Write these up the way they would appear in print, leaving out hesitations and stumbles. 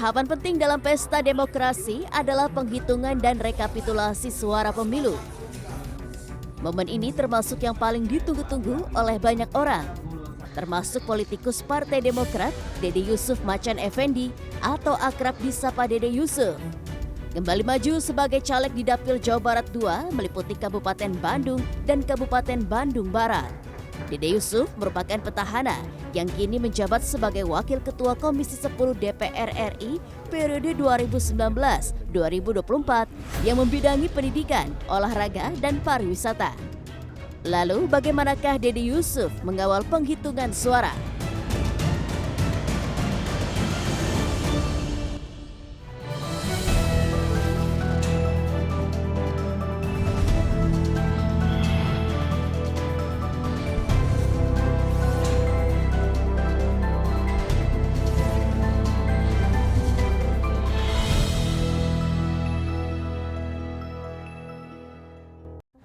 Tahapan penting dalam pesta demokrasi adalah penghitungan dan rekapitulasi suara pemilu. Momen ini termasuk yang paling ditunggu-tunggu oleh banyak orang, termasuk politikus Partai Demokrat, Dede Yusuf Macan Effendi atau akrab disapa Dede Yusuf. Kembali maju sebagai caleg di Dapil Jawa Barat II meliputi Kabupaten Bandung dan Kabupaten Bandung Barat. Dede Yusuf merupakan petahana yang kini menjabat sebagai Wakil Ketua Komisi 10 DPR RI periode 2019-2024 yang membidangi pendidikan, olahraga, dan pariwisata. Lalu bagaimanakah Dede Yusuf mengawal penghitungan suara?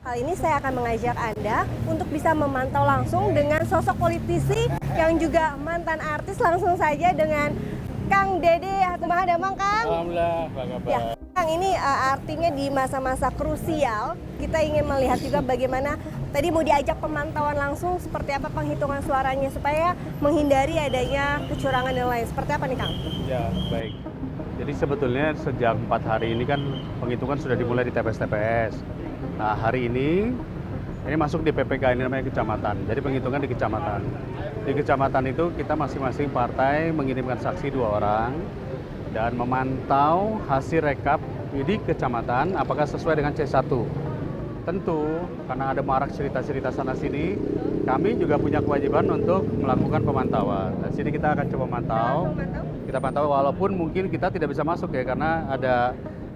Kali ini saya akan mengajak Anda untuk bisa memantau langsung dengan sosok politisi yang juga mantan artis, langsung saja dengan Kang Dede. Kumaha damang Kang? Alhamdulillah, apa kabar? Ya, Kang, ini artinya di masa-masa krusial kita ingin melihat juga bagaimana tadi mau diajak pemantauan langsung seperti apa penghitungan suaranya supaya menghindari adanya kecurangan dan lain. Seperti apa nih Kang? Ya, baik. Jadi sebetulnya sejak 4 hari ini kan penghitungan sudah dimulai di TPS-TPS. Nah, hari ini masuk di PPK, ini namanya kecamatan. Jadi penghitungan di kecamatan. Di kecamatan itu kita masing-masing partai mengirimkan saksi 2 orang dan memantau hasil rekap di kecamatan apakah sesuai dengan C1. Tentu karena ada marak cerita-cerita sana sini, kami juga punya kewajiban untuk melakukan pemantauan. Dan sini kita akan coba mantau. Kita pantau walaupun mungkin kita tidak bisa masuk ya karena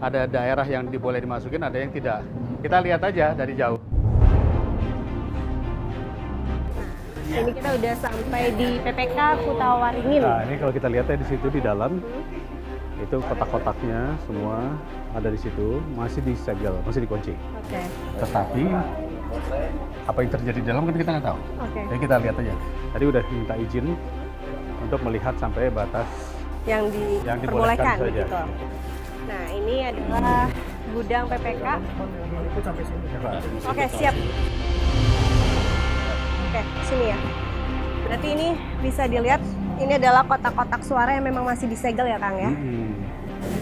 ada daerah yang boleh dimasukin, ada yang tidak. Kita lihat aja dari jauh. Ini kita udah sampai di PPK Kutawaringin. Nah, ini kalau kita lihat ya di situ di dalam itu kotak-kotaknya semua ada di situ, masih disegel, masih dikunci. Oke. Tetapi apa yang terjadi di dalam kan kita nggak tahu. Oke. Jadi kita lihat aja. Tadi udah minta izin untuk melihat sampai batas Yang dibolehkan diperbolehkan saja. gitu. Nah, ini adalah gudang PPK. Oke, siap. Oke, sini ya. Berarti ini bisa dilihat, ini adalah kotak-kotak suara yang memang masih disegel ya, Kang ya?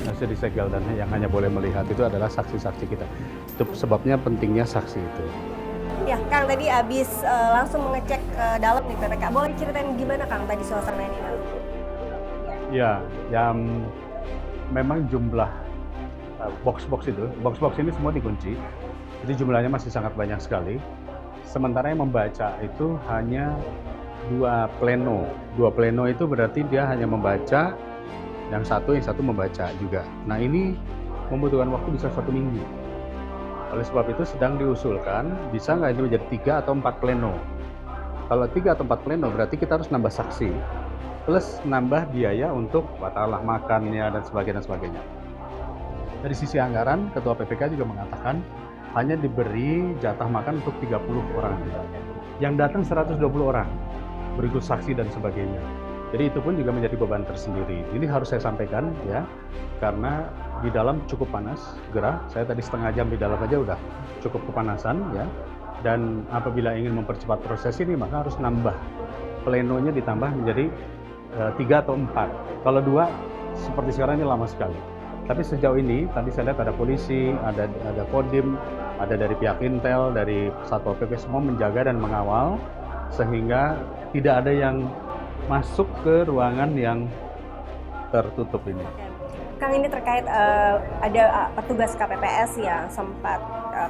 Masih disegel dan yang hanya boleh melihat itu adalah saksi-saksi kita. Itu sebabnya pentingnya saksi itu. Ya, Kang tadi habis langsung mengecek ke dalam nih PPK. Boleh ceritain gimana, Kang, tadi suasana ini? Ya, yang memang jumlah box-box ini semua dikunci. Jadi jumlahnya masih sangat banyak sekali. Sementara yang membaca itu hanya 2 pleno. 2 pleno itu berarti dia hanya membaca, yang satu membaca juga. Nah, ini membutuhkan waktu bisa 1 minggu. Oleh sebab itu sedang diusulkan, bisa nggak ini menjadi 3 atau 4 pleno. Kalau 3 atau 4 pleno berarti kita harus nambah saksi, plus nambah biaya untuk katakanlah makannya dan sebagainya. Dari sisi anggaran, Ketua PPK juga mengatakan hanya diberi jatah makan untuk 30 orang. Yang datang 120 orang, berikut saksi dan sebagainya. Jadi itu pun juga menjadi beban tersendiri. Ini harus saya sampaikan ya, karena di dalam cukup panas, gerah. Saya tadi setengah jam di dalam aja udah cukup kepanasan ya. Dan apabila ingin mempercepat proses ini, maka harus nambah. Plenonya ditambah menjadi 3 atau 4. Kalau 2, seperti sekarang ini lama sekali. Tapi sejauh ini, tadi saya lihat ada polisi, ada Kodim, ada dari pihak Intel, dari Satpol PP semua menjaga dan mengawal sehingga tidak ada yang masuk ke ruangan yang tertutup ini. Kang, ini terkait ada petugas KPPS yang sempat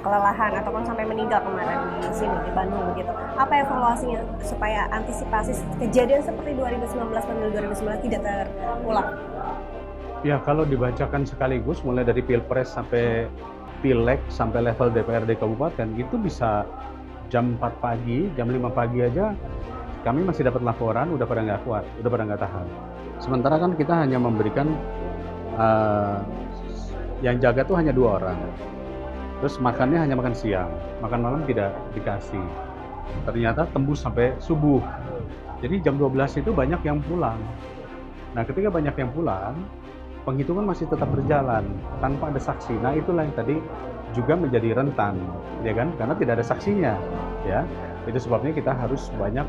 kelelahan ataupun sampai meninggal kemarin di sini di Bandung begitu. Apa evaluasinya supaya antisipasi kejadian seperti 2019 pemilu 2019 tidak terulang? Ya, kalau dibacakan sekaligus mulai dari Pilpres sampai Pileg sampai level DPRD kabupaten itu bisa jam 4 pagi, jam 5 pagi aja kami masih dapat laporan udah pada nggak kuat, udah pada nggak tahan. Sementara kan kita hanya memberikan yang jaga tuh hanya 2 orang. Terus makannya hanya makan siang, makan malam tidak dikasih. Ternyata tembus sampai subuh. Jadi jam 12 itu banyak yang pulang. Nah, ketika banyak yang pulang, penghitungan masih tetap berjalan tanpa ada saksi. Nah, itulah yang tadi juga menjadi rentan, ya kan? Karena tidak ada saksinya, ya. Itu sebabnya kita harus banyak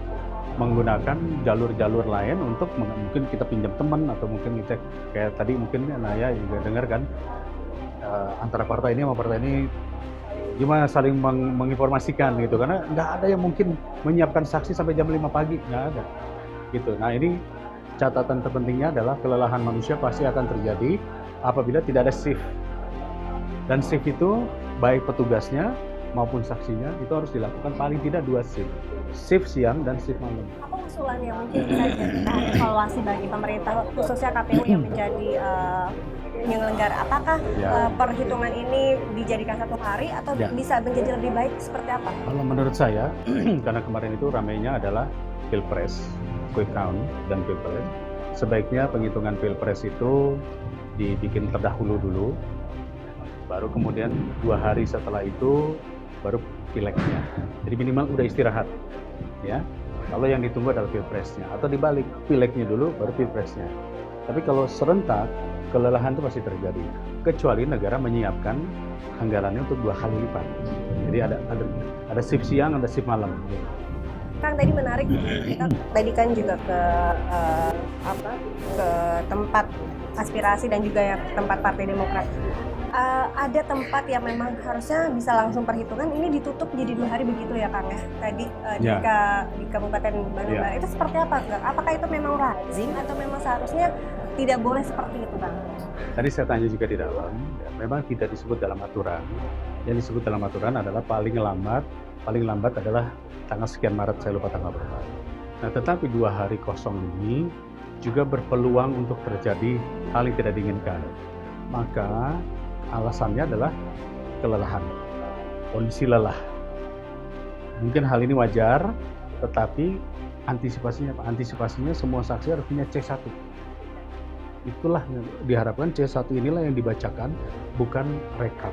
menggunakan jalur-jalur lain untuk mungkin kita pinjam teman atau mungkin kita kayak tadi mungkin Naya juga dengar kan antara partai ini sama partai ini gimana saling menginformasikan gitu, karena nggak ada yang mungkin menyiapkan saksi sampai jam 5 pagi, nggak ada gitu. Nah, ini catatan terpentingnya adalah kelelahan manusia pasti akan terjadi apabila tidak ada shift, dan shift itu baik petugasnya maupun saksinya itu harus dilakukan paling tidak 2 shift siang dan shift malam. Apa usulan yang mungkin bisa dijadikan evaluasi bagi pemerintah, khususnya KPU yang menjadi penyelenggara? Apakah perhitungan ini dijadikan 1 hari atau bisa menjadi lebih baik seperti apa? Kalau menurut saya, karena kemarin itu ramainya adalah Pilpres, quick count dan Pilpres, sebaiknya penghitungan Pilpres itu dibikin terdahulu dulu, baru kemudian 2 hari setelah itu baru pileknya. Jadi minimal udah istirahat, ya. Kalau yang ditunggu adalah pilpresnya, atau dibalik, pileknya dulu baru pilpresnya. Tapi kalau serentak, kelelahan itu pasti terjadi. Kecuali negara menyiapkan anggarannya untuk 2 kali lipat. Jadi ada shift siang, ada shift malam. Kang, tadi menarik, kita tadi kan juga ke tempat aspirasi dan juga ya tempat Partai Demokrat. Ada tempat yang memang harusnya bisa langsung perhitungan, ini ditutup jadi 2 hari begitu ya Kang ya? Tadi di Kabupaten Bandung Barat itu seperti apa Kang? Apakah itu memang lazim atau memang seharusnya tidak boleh seperti itu Kang? Tadi saya tanya juga di dalam, ya, memang tidak disebut dalam aturan. Yang disebut dalam aturan adalah paling lambat adalah tanggal sekian Maret, saya lupa tanggal berapa. Nah, tetapi 2 hari kosong ini juga berpeluang untuk terjadi hal yang tidak diinginkan. Maka alasannya adalah kelelahan, kondisi lelah. Mungkin hal ini wajar, tetapi antisipasinya semua saksi harus punya C1. Itulah yang diharapkan, C1 inilah yang dibacakan, bukan rekap.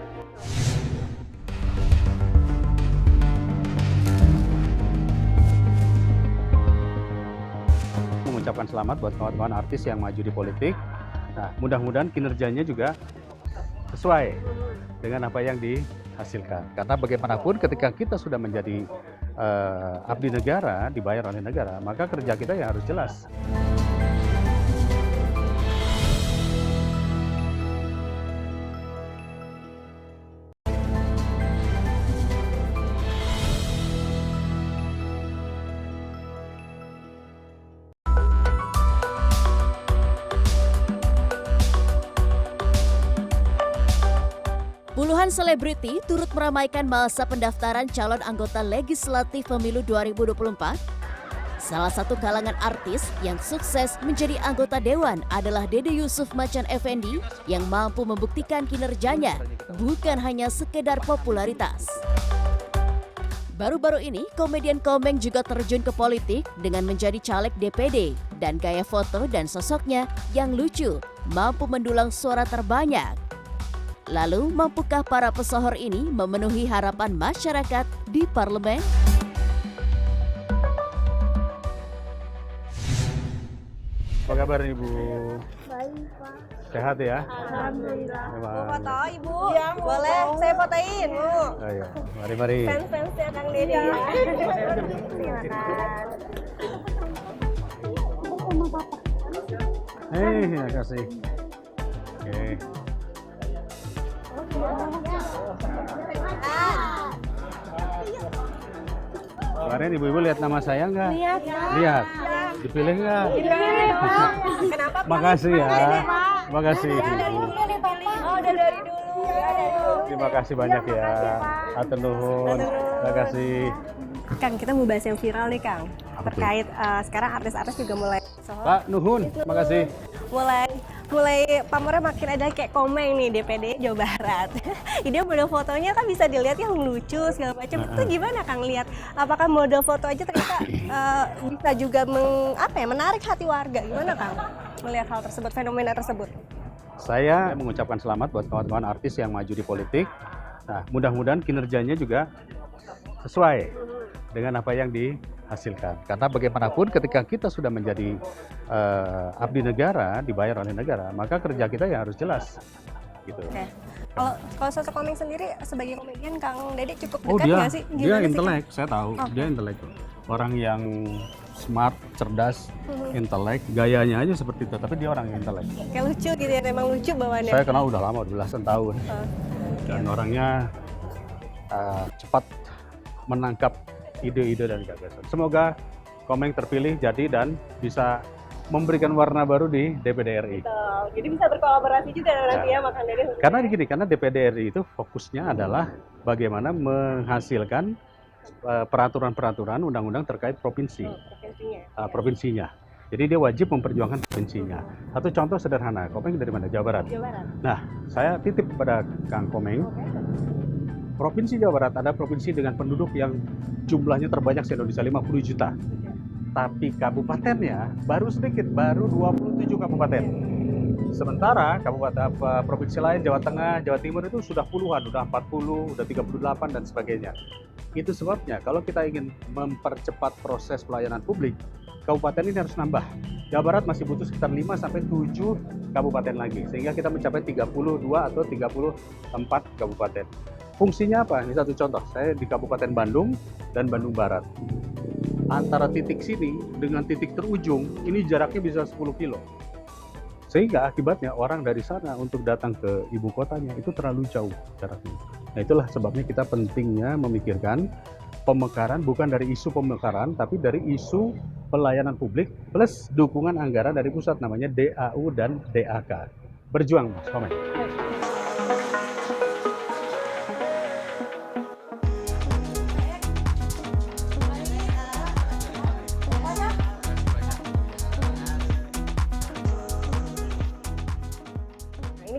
Mengucapkan selamat buat kawan-kawan artis yang maju di politik. Nah, mudah-mudahan kinerjanya juga sesuai dengan apa yang dihasilkan. Karena bagaimanapun ketika kita sudah menjadi abdi negara, dibayar oleh negara, maka kerja kita ya harus jelas. Puluhan selebriti turut meramaikan masa pendaftaran calon anggota legislatif pemilu 2024. Salah satu kalangan artis yang sukses menjadi anggota dewan adalah Dede Yusuf Macan Effendi yang mampu membuktikan kinerjanya, bukan hanya sekedar popularitas. Baru-baru ini, komedian Komeng juga terjun ke politik dengan menjadi caleg DPD, dan gaya foto dan sosoknya yang lucu mampu mendulang suara terbanyak. Lalu, mampukah para pesohor ini memenuhi harapan masyarakat di parlemen? Apa kabar Ibu? Baik Pak. Sehat ya? Alhamdulillah. Memang. Foto Ibu? Ya, boleh. Saya fotoin, Bu. Ayo, mari. Fans-fansnya Kang Dede ya. Silakan. Terima kasih. Oke. Kemarin ibu-ibu lihat nama saya nggak? Lihat. Dipilih nggak? Kenapa? Makasih ya. Makasih. Oh, udah dari dulu. Terima kasih banyak ya. Atur nuhun. Terima kasih. Kang, kita mau bahas yang viral nih Kang. Terkait sekarang artis-artis juga mulai Pak Nuhun, makasih. mulai pamornya makin ada kayak Komeng nih DPD Jawa Barat. Dia model fotonya kan bisa dilihat yang lucu segala macam. Itu gimana Kang lihat? Apakah model foto aja ternyata bisa juga menarik hati warga? Gimana Kang melihat hal tersebut, fenomena tersebut? Saya mengucapkan selamat buat kawan-kawan artis yang maju di politik. Nah, mudah-mudahan kinerjanya juga sesuai dengan apa yang dihasilkan. Karena bagaimanapun ketika kita sudah menjadi abdi negara, dibayar oleh negara, maka kerja kita ya harus jelas. Gitu. Oke. Kalau sosok Komeng sendiri sebagai komedian, Kang Dede cukup Oh dekat dia, nggak sih? dia Gimana sih, intelek, saya tahu. Oke. Dia intelek. Orang yang smart, cerdas, intelek, gayanya aja seperti itu. Tapi dia orang yang intelek. Kang? Kayak lucu gitu ya, memang lucu bawaannya. Saya kenal udah lama, udah belasan tahun. Dan orangnya cepat menangkap ide-ide dan gagasan. Semoga Komeng terpilih jadi dan bisa memberikan warna baru di DPD RI. Betul. Jadi bisa berkolaborasi juga nanti ya sama Kang Dede. Karena gini, karena DPD RI itu fokusnya adalah bagaimana menghasilkan peraturan-peraturan undang-undang terkait provinsi, provinsinya. Jadi dia wajib memperjuangkan provinsinya. Satu contoh sederhana, Komeng dari mana? Jawa Barat. Jawa Barat. Nah, saya titip kepada Kang Komeng, Provinsi Jawa Barat ada provinsi dengan penduduk yang jumlahnya terbanyak se-Indonesia 50 juta. Tapi kabupatennya baru sedikit, baru 27 kabupaten. Sementara kabupaten provinsi lain, Jawa Tengah, Jawa Timur itu sudah puluhan, udah 40, udah 38 dan sebagainya. Itu sebabnya kalau kita ingin mempercepat proses pelayanan publik, kabupaten ini harus nambah. Jawa Barat masih butuh sekitar 5 sampai 7 kabupaten lagi sehingga kita mencapai 32 atau 34 kabupaten. Fungsinya apa? Ini satu contoh, saya di Kabupaten Bandung dan Bandung Barat. Antara titik sini dengan titik terujung, ini jaraknya bisa 10 kilo. Sehingga akibatnya orang dari sana untuk datang ke ibu kotanya itu terlalu jauh jaraknya. Nah itulah sebabnya kita pentingnya memikirkan pemekaran bukan dari isu pemekaran, tapi dari isu pelayanan publik plus dukungan anggaran dari pusat namanya DAU dan DAK. Berjuang Mas Komeng.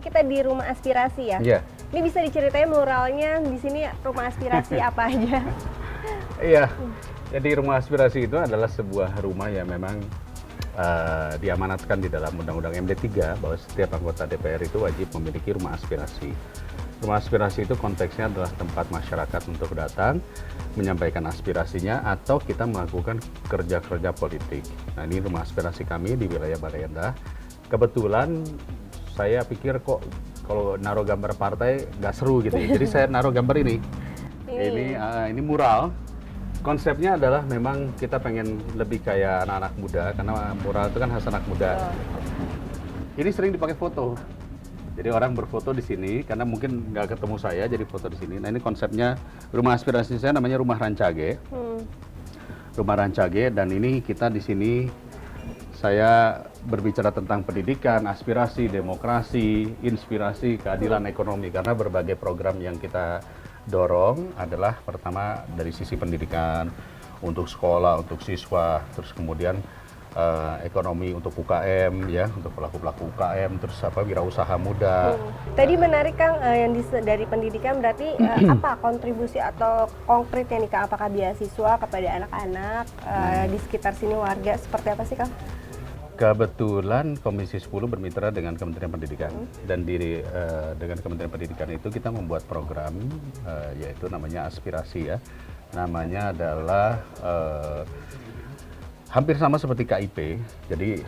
Kita di Rumah Aspirasi ya. Iya. Ini bisa diceritain muralnya di sini Rumah Aspirasi apa aja? Iya. Jadi Rumah Aspirasi itu adalah sebuah rumah yang memang diamanatkan di dalam Undang-Undang MD3 bahwa setiap anggota DPR itu wajib memiliki rumah aspirasi. Rumah aspirasi itu konteksnya adalah tempat masyarakat untuk datang, menyampaikan aspirasinya, atau kita melakukan kerja-kerja politik. Nah ini rumah aspirasi kami di wilayah Balai Endah. Kebetulan saya pikir kok kalau naruh gambar partai nggak seru gitu ya. Jadi saya naruh gambar ini. Ini mural. Konsepnya adalah memang kita pengen lebih kayak anak-anak muda karena mural itu kan khas anak muda. Ini sering dipakai foto. Jadi orang berfoto di sini karena mungkin nggak ketemu saya jadi foto di sini. Nah ini konsepnya rumah aspirasi saya namanya Rumah Rancage. Rumah Rancage dan ini kita di sini saya berbicara tentang pendidikan, aspirasi, demokrasi, inspirasi, keadilan ekonomi karena berbagai program yang kita dorong adalah pertama dari sisi pendidikan untuk sekolah, untuk siswa, terus kemudian ekonomi untuk UKM ya, untuk pelaku-pelaku UKM, terus wirausaha muda. Tadi menarik Kang yang dari pendidikan berarti apa kontribusi atau konkretnya nih Kang, apakah beasiswa kepada anak-anak di sekitar sini warga seperti apa sih Kang? Kebetulan Komisi 10 bermitra dengan Kementerian Pendidikan dan dengan Kementerian Pendidikan itu kita membuat program yaitu namanya aspirasi ya. Namanya adalah hampir sama seperti KIP. Jadi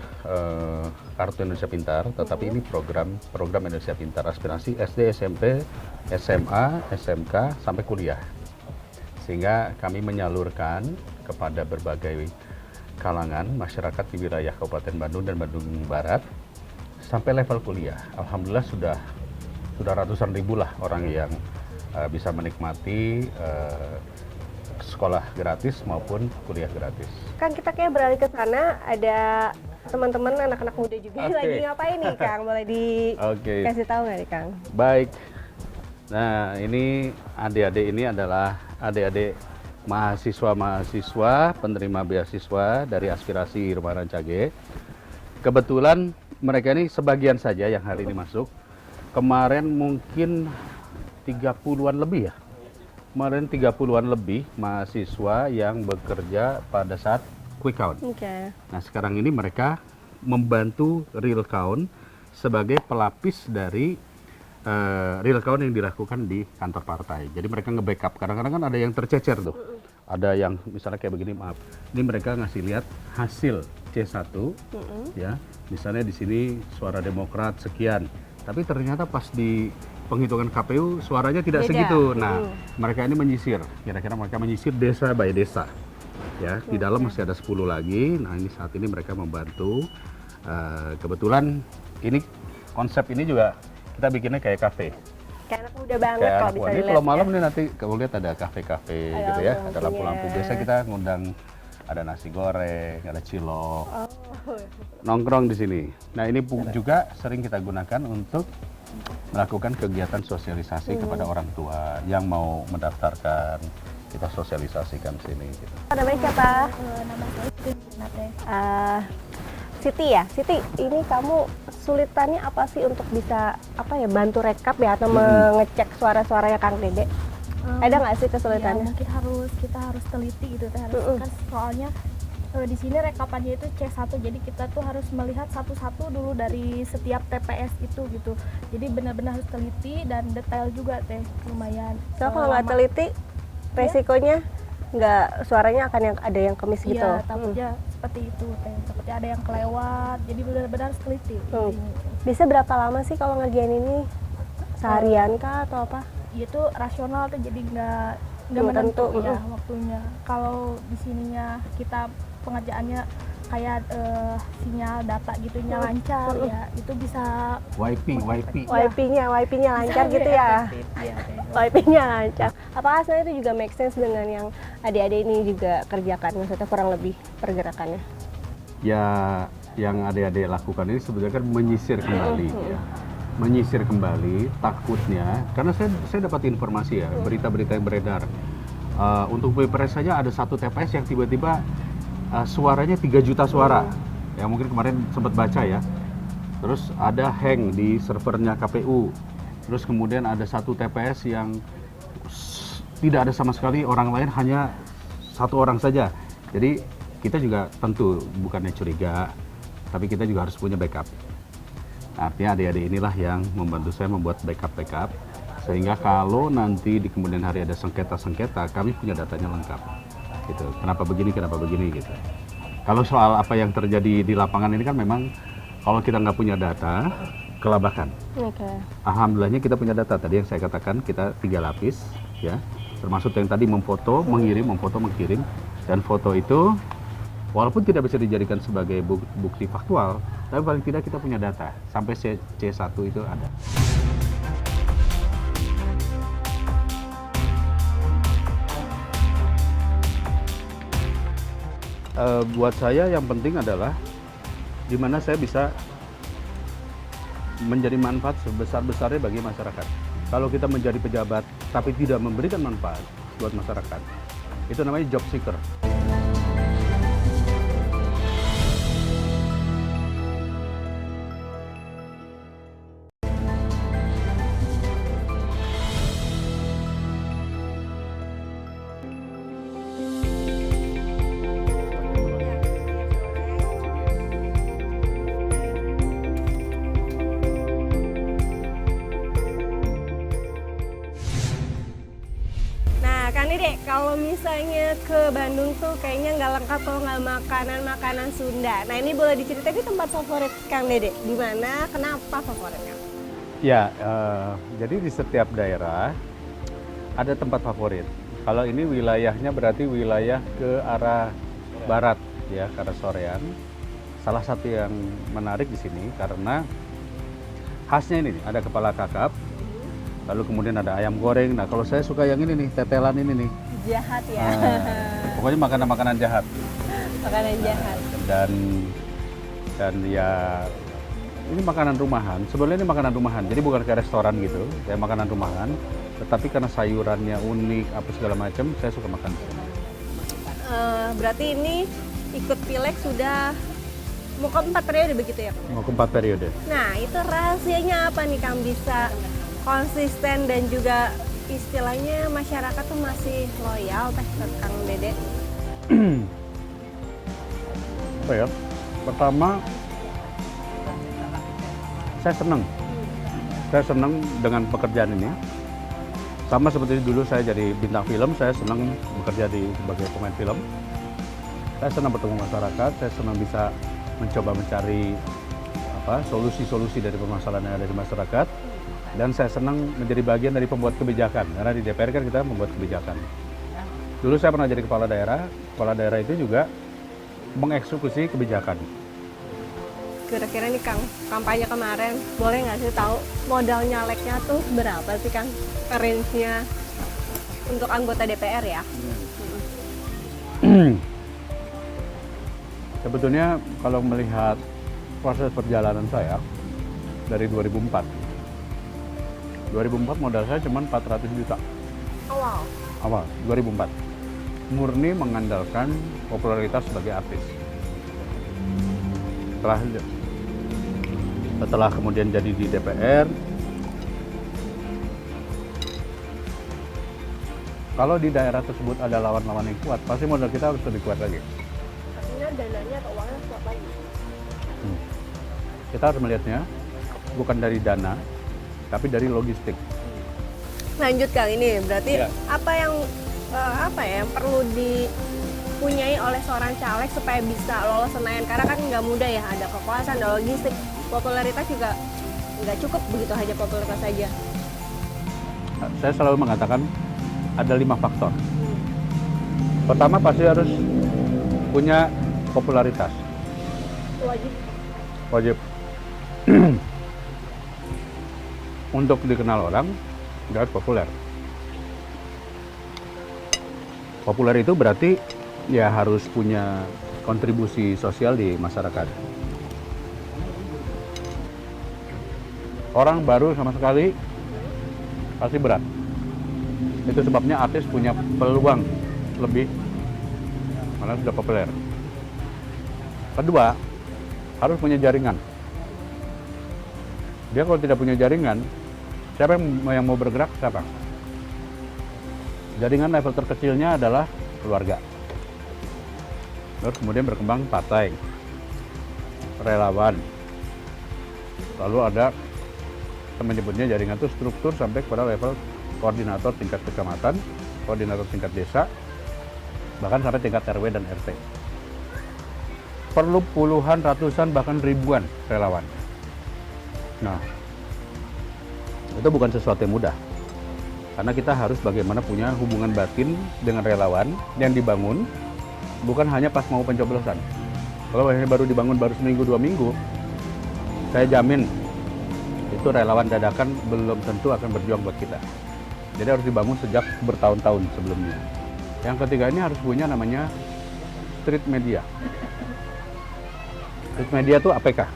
Kartu Indonesia Pintar, tetapi ini program Indonesia Pintar aspirasi SD, SMP, SMA, SMK sampai kuliah. Sehingga kami menyalurkan kepada berbagai kalangan masyarakat di wilayah Kabupaten Bandung dan Bandung Barat sampai level kuliah. Alhamdulillah sudah ratusan ribu lah orang yang bisa menikmati sekolah gratis maupun kuliah gratis. Kan kita kayak beralih ke sana, ada teman-teman anak-anak muda juga lagi ngapain nih Kang? Boleh dikasih tahu nggak nih Kang? Baik. Nah ini adik-adik ini adalah adik-adik mahasiswa penerima beasiswa dari aspirasi Rumah Rancage. Kebetulan mereka ini sebagian saja yang hari ini masuk. Kemarin mungkin 30-an lebih ya. Kemarin 30-an lebih mahasiswa yang bekerja pada saat quick count. Nah sekarang ini mereka membantu real count sebagai pelapis dari real count yang dilakukan di kantor partai. Jadi mereka nge-backup. Kadang-kadang kan ada yang tercecer tuh. Ada yang misalnya kayak begini, maaf. Ini mereka ngasih lihat hasil C1, ya. Misalnya di sini suara Demokrat sekian. Tapi ternyata pas di penghitungan KPU suaranya tidak Beda. segitu. Nah, mereka ini menyisir. Kira-kira mereka menyisir desa by desa. Ya, di dalam masih ada 10 lagi. Nah, ini saat ini mereka membantu. Kebetulan ini konsep ini juga kita bikinnya kayak kafe. Kayak anak muda banget Kayak kalau anak bisa muda. Ini dilihat. kalau malam nih nanti kamu lihat ada kafe-kafe Ada gitu ya, ada lampu-lampunya. lampu-lampu. Biasa kita ngundang ada nasi goreng, ada cilok, nongkrong di sini. Nah ini juga sering kita gunakan untuk melakukan kegiatan sosialisasi kepada orang tua yang mau mendaftarkan. Kita sosialisasikan sini. Gitu. Namanya siapa? Nama saya Siti Teh. Siti ya, Siti. Ini kamu sulitannya apa sih untuk bisa bantu rekap ya atau mengecek suara-suaranya Kang Dede? Ada nggak sih Ya, kesulitannya? mungkin kita harus teliti gitu teh, harus kan soalnya di sini rekapannya itu C1, jadi kita tuh harus melihat satu-satu dulu dari setiap TPS itu gitu. Jadi benar-benar harus teliti dan detail juga teh, lumayan. So kalau nggak lama. teliti, resikonya nggak suaranya akan ada yang kemis gitu. Iya, takutnya seperti itu teh, takutnya ada yang kelewat. Jadi benar-benar harus teliti. intinya. Bisa berapa lama sih kalau ngerjain ini? Seharian kah atau apa? Itu rasional tuh, jadi nggak Nggak menentu tentu, ya waktunya. Kalau di sininya kita pengerjaannya kayak sinyal data gitunya lancar ya, itu bisa WiFi. WiFi-nya lancar gitu ya. Iya, teh. WiFi-nya lancar. Apakah sebenarnya itu juga make sense dengan yang adik-adik ini juga kerjakan? Maksudnya kurang lebih pergerakannya. Ya, yang adik-adik lakukan ini sebenarnya kan menyisir kembali. Ya. Menyisir kembali, takutnya, karena saya dapat informasi ya, berita-berita yang beredar. Untuk Pilpres saja ada satu TPS yang tiba-tiba suaranya 3 juta suara. Ya mungkin kemarin sempat baca ya. Terus ada hang di servernya KPU. Terus kemudian ada satu TPS yang tidak ada sama sekali orang lain, hanya satu orang saja. Jadi kita juga tentu bukannya curiga, tapi kita juga harus punya backup. Artinya adik-adik inilah yang membantu saya membuat backup, sehingga kalau nanti di kemudian hari ada sengketa-sengketa, kami punya datanya lengkap. Gitu. Kenapa begini gitu. Kalau soal apa yang terjadi di lapangan ini kan memang kalau kita nggak punya data, kelabakan. Oke. Alhamdulillahnya kita punya data. Tadi yang saya katakan kita 3 lapis, ya, termasuk yang tadi memfoto, mengirim, memfoto, mengirim, dan foto itu walaupun tidak bisa dijadikan sebagai bukti faktual, tapi paling tidak kita punya data. Sampai C1 itu ada. Buat saya yang penting adalah di mana saya bisa menjadi manfaat sebesar-besarnya bagi masyarakat. Kalau kita menjadi pejabat tapi tidak memberikan manfaat buat masyarakat, itu namanya job seeker. Nah, Kang Dede, kalau misalnya ke Bandung tuh kayaknya nggak lengkap kalau nggak makanan Sunda. Nah, ini boleh diceritain ini tempat favorit Kang Dede di mana? Kenapa favoritnya? Ya, jadi di setiap daerah ada tempat favorit. Kalau ini wilayahnya berarti wilayah ke arah barat, ya, ke arah Soreang. Salah satu yang menarik di sini karena khasnya ini nih, ada kepala kakap, lalu kemudian ada ayam goreng. Nah, kalau saya suka yang ini nih, tetelan ini nih. Jahat ya. Pokoknya makanan-makanan jahat. Makanan jahat. Dan ya ini makanan rumahan. Sebenarnya ini makanan rumahan. Jadi bukan kayak restoran gitu, kayak makanan rumahan. Tetapi karena sayurannya unik, apa segala macam, saya suka makan. Berarti ini ikut pileg sudah mau ke 4 periode begitu ya? Mau ke 4 periode. Nah, itu rahasianya apa nih Kang bisa konsisten dan juga istilahnya masyarakat tuh masih loyal teh ke Kang Dede? Apa ya? Pertama, saya senang dengan pekerjaan ini. Sama seperti dulu saya jadi bintang film, saya senang bekerja sebagai pemain film. Saya senang bertemu masyarakat, saya senang bisa mencoba mencari solusi-solusi dari permasalahan yang ada di masyarakat. Dan saya senang menjadi bagian dari pembuat kebijakan, karena di DPR kan kita membuat kebijakan. Dulu saya pernah jadi kepala daerah itu juga mengeksekusi kebijakan. Kira-kira nih Kang, kampanye kemarin boleh nggak sih tahu modal nyaleknya tuh berapa sih Kang? Range-nya untuk anggota DPR ya? Sebetulnya kalau melihat proses perjalanan saya dari 2004 modal saya cuma 400 juta. Awal 2004. Murni mengandalkan popularitas sebagai artis. Setelah kemudian jadi di DPR, kalau di daerah tersebut ada lawan-lawan yang kuat, pasti modal kita harus lebih kuat lagi. Artinya dananya atau uangnya kuat lagi. Kita harus melihatnya bukan dari dana, tapi dari logistik. Lanjut Kang, ini berarti Ya. apa yang perlu dipunyai oleh seorang caleg supaya bisa lolos Senayan? Karena kan nggak mudah ya, ada kekuasaan, ada logistik, popularitas juga nggak cukup begitu aja popularitas saja. Saya selalu mengatakan ada 5 faktor. Pertama pasti harus punya popularitas. Wajib. Untuk dikenal orang, dia harus populer. Populer itu berarti ya harus punya kontribusi sosial di masyarakat. Orang baru sama sekali pasti berat. Itu sebabnya artis punya peluang lebih karena sudah populer. Kedua, harus punya jaringan. Dia kalau tidak punya jaringan, siapa yang mau bergerak? Siapa? Jaringan level terkecilnya adalah keluarga. Terus kemudian berkembang partai, relawan. Lalu ada, kita menyebutnya jaringan itu struktur sampai kepada level koordinator tingkat kecamatan, koordinator tingkat desa, bahkan sampai tingkat RW dan RT. Perlu puluhan, ratusan, bahkan ribuan relawan. Nah, itu bukan sesuatu yang mudah. Karena kita harus bagaimana punya hubungan batin dengan relawan yang dibangun, bukan hanya pas mau pencoblosan. Kalau baru dibangun baru seminggu, 2 minggu, saya jamin itu relawan dadakan belum tentu akan berjuang buat kita. Jadi harus dibangun sejak bertahun-tahun sebelumnya. Yang ketiga ini harus punya namanya street media. Street media itu APK.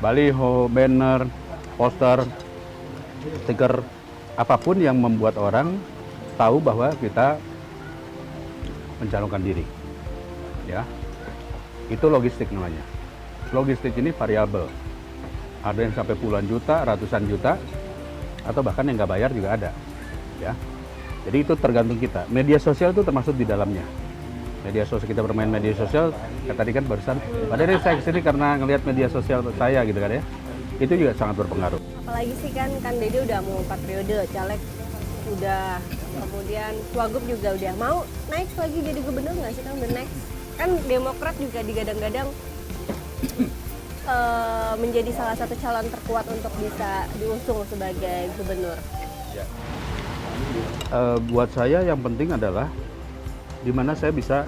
Baliho, banner, poster, stiker, apapun yang membuat orang tahu bahwa kita mencalonkan diri. Ya. Itu logistik namanya. Logistik ini variabel. Ada yang sampai puluhan juta, ratusan juta, atau bahkan yang nggak bayar juga ada. Ya. Jadi itu tergantung kita. Media sosial itu termasuk di dalamnya. Media sosial, kita bermain media sosial, kayak tadi kan barusan, padahal saya kesini karena ngelihat media sosial saya gitu kan ya. Itu juga sangat berpengaruh. Apalagi sih kan Dede udah mau 4 periode, caleg udah, kemudian Wagub juga udah mau naik lagi jadi gubernur nggak sih Kang? The next kan Demokrat juga digadang-gadang menjadi salah satu calon terkuat untuk bisa diusung sebagai gubernur. Buat saya yang penting adalah di mana saya bisa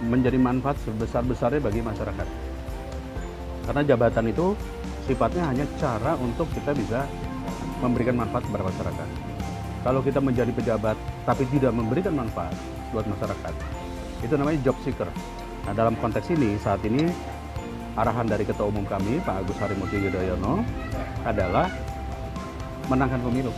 menjadi manfaat sebesar-besarnya bagi masyarakat. Karena jabatan itu sifatnya hanya cara untuk kita bisa memberikan manfaat kepada masyarakat. Kalau kita menjadi pejabat tapi tidak memberikan manfaat buat masyarakat, itu namanya job seeker. Nah, dalam konteks ini, saat ini arahan dari Ketua Umum kami, Pak Agus Harimurti Yudhoyono, adalah menangkan pemilu.